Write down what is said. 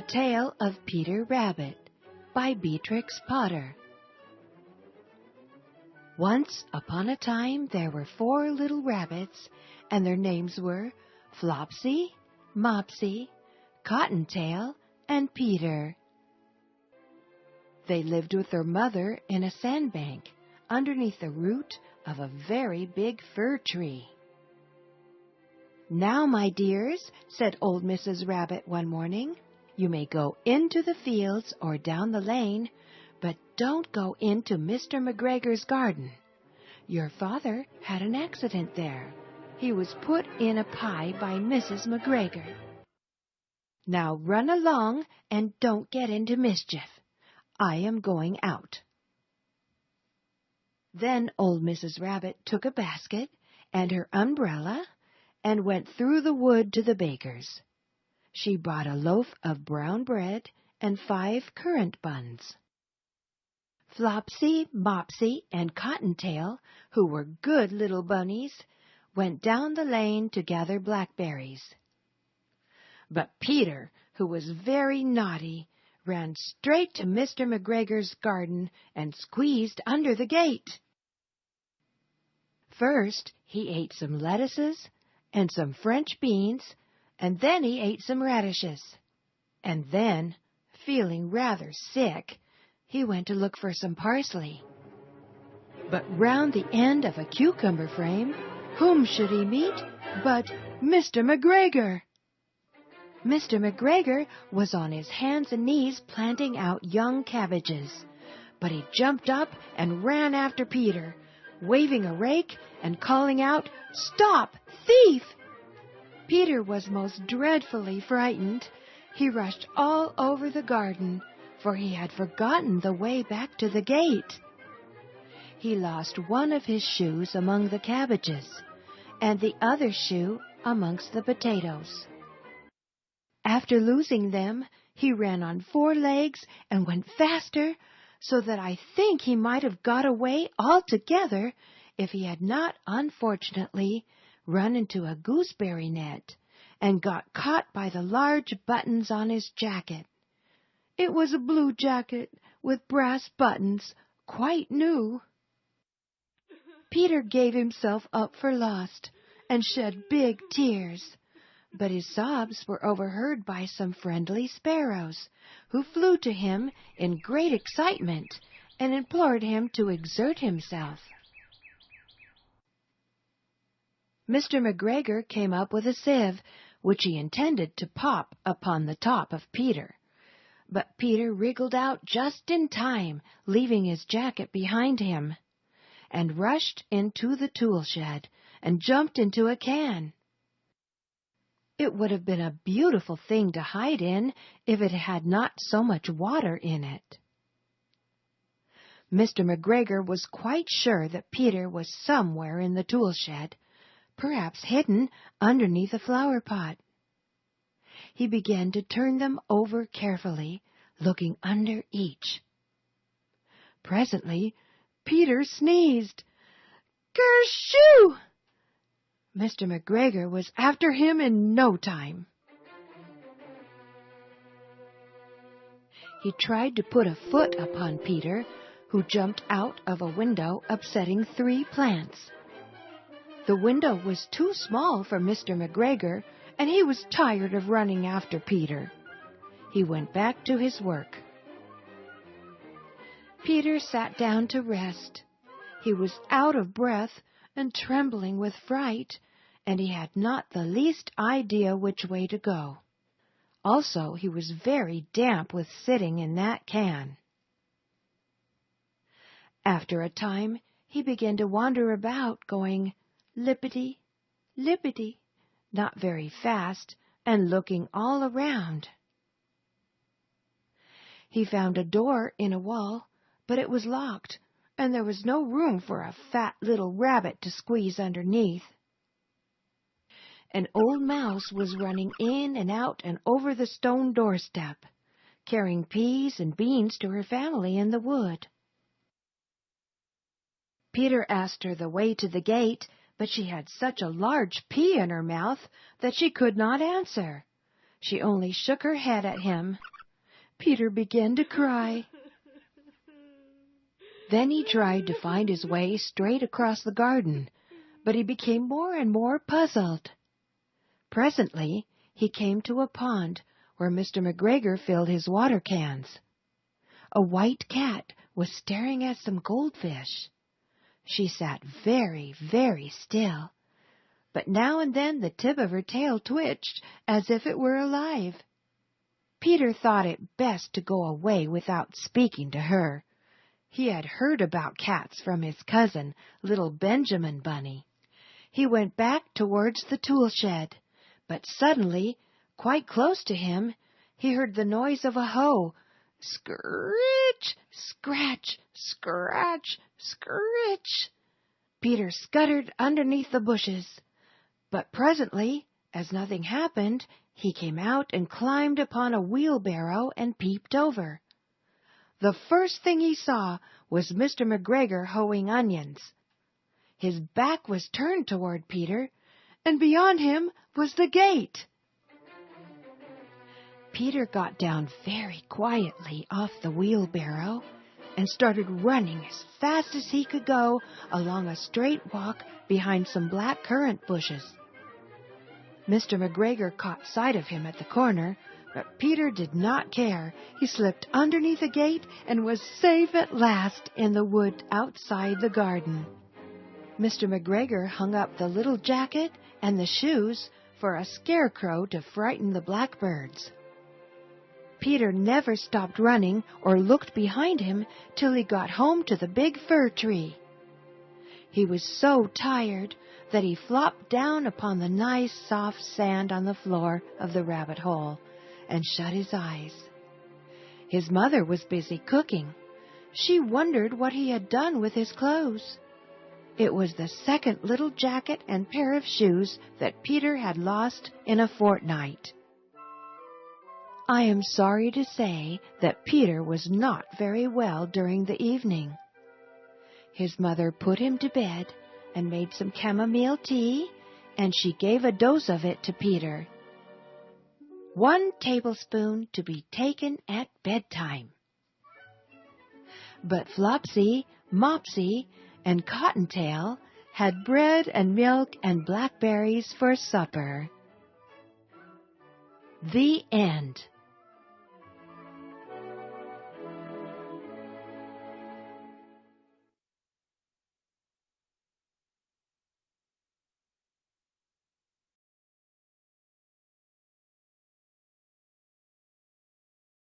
The Tale of Peter Rabbit by Beatrix Potter. Once upon a time there were 4 little rabbits, and their names were Flopsy, Mopsy, Cottontail, and Peter. They lived with their mother in a sandbank underneath the root of a very big fir tree. "Now, my dears," said old Mrs. Rabbit one morning, "you may go into the fields or down the lane, but don't go into Mr. McGregor's garden. Your father had an accident there. He was put in a pie by Mrs. McGregor. Now run along and don't get into mischief. I am going out." Then old Mrs. Rabbit took a basket and her umbrella and went through the wood to the baker's. She bought a loaf of brown bread and 5 currant buns. Flopsy, Mopsy, and Cottontail, who were good little bunnies, went down the lane to gather blackberries. But Peter, who was very naughty, ran straight to Mr. McGregor's garden and squeezed under the gate. First, he ate some lettuces and some French beans, and then he ate some radishes. And then, feeling rather sick, he went to look for some parsley. But round the end of a cucumber frame, whom should he meet but Mr. McGregor? Mr. McGregor was on his hands and knees planting out young cabbages, but he jumped up and ran after Peter, waving a rake and calling out, "Stop, thief!" Peter was most dreadfully frightened. He rushed all over the garden, for he had forgotten the way back to the gate. He lost one of his shoes among the cabbages, and the other shoe amongst the potatoes. After losing them, he ran on 4 legs and went faster, so that I think he might have got away altogether if he had not unfortunately run into a gooseberry net and got caught by the large buttons on his jacket. It was a blue jacket with brass buttons, quite new. Peter gave himself up for lost and shed big tears, but his sobs were overheard by some friendly sparrows, who flew to him in great excitement and implored him to exert himself. Mr. McGregor came up with a sieve, which he intended to pop upon the top of Peter. But Peter wriggled out just in time, leaving his jacket behind him, and rushed into the tool shed and jumped into a can. It would have been a beautiful thing to hide in if it had not so much water in it. Mr. McGregor was quite sure that Peter was somewhere in the tool shed, perhaps hidden underneath a flower pot. He began to turn them over carefully, looking under each. Presently, Peter sneezed. "Kershoo!" Mr. McGregor was after him in no time. He tried to put a foot upon Peter, who jumped out of a window, upsetting 3 plants. The window was too small for Mr. McGregor, and he was tired of running after Peter. He went back to his work. Peter sat down to rest. He was out of breath and trembling with fright, and he had not the least idea which way to go. Also, he was very damp with sitting in that can. After a time, he began to wander about, going lippity, lippity, not very fast, and looking all around. He found a door in a wall, but it was locked, and there was no room for a fat little rabbit to squeeze underneath. An old mouse was running in and out and over the stone doorstep, carrying peas and beans to her family in the wood. Peter asked her the way to the gate, but she had such a large pea in her mouth that she could not answer. She only shook her head at him. Peter began to cry. Then he tried to find his way straight across the garden, but he became more and more puzzled. Presently, he came to a pond where Mr. McGregor filled his water cans. A white cat was staring at some goldfish. She sat very, very still, but now and then the tip of her tail twitched as if it were alive. Peter thought it best to go away without speaking to her. He had heard about cats from his cousin, little Benjamin Bunny. He went back towards the tool shed, but suddenly, quite close to him, he heard the noise of a hoe. Scritch, scratch, scratch, scritch. Peter scuttered underneath the bushes, but presently, as nothing happened, he came out and climbed upon a wheelbarrow and peeped over. The first thing he saw was Mr. McGregor hoeing onions. His back was turned toward Peter, and beyond him was the gate. Peter got down very quietly off the wheelbarrow and started running as fast as he could go along a straight walk behind some black currant bushes. Mr. McGregor caught sight of him at the corner, but Peter did not care. He slipped underneath the gate and was safe at last in the wood outside the garden. Mr. McGregor hung up the little jacket and the shoes for a scarecrow to frighten the blackbirds. Peter never stopped running or looked behind him till he got home to the big fir tree. He was so tired that he flopped down upon the nice soft sand on the floor of the rabbit hole and shut his eyes. His mother was busy cooking. She wondered what he had done with his clothes. It was the second little jacket and pair of shoes that Peter had lost in a fortnight. I am sorry to say that Peter was not very well during the evening. His mother put him to bed and made some chamomile tea, and she gave a dose of it to Peter. 1 tablespoon to be taken at bedtime. But Flopsy, Mopsy, and Cottontail had bread and milk and blackberries for supper. The end.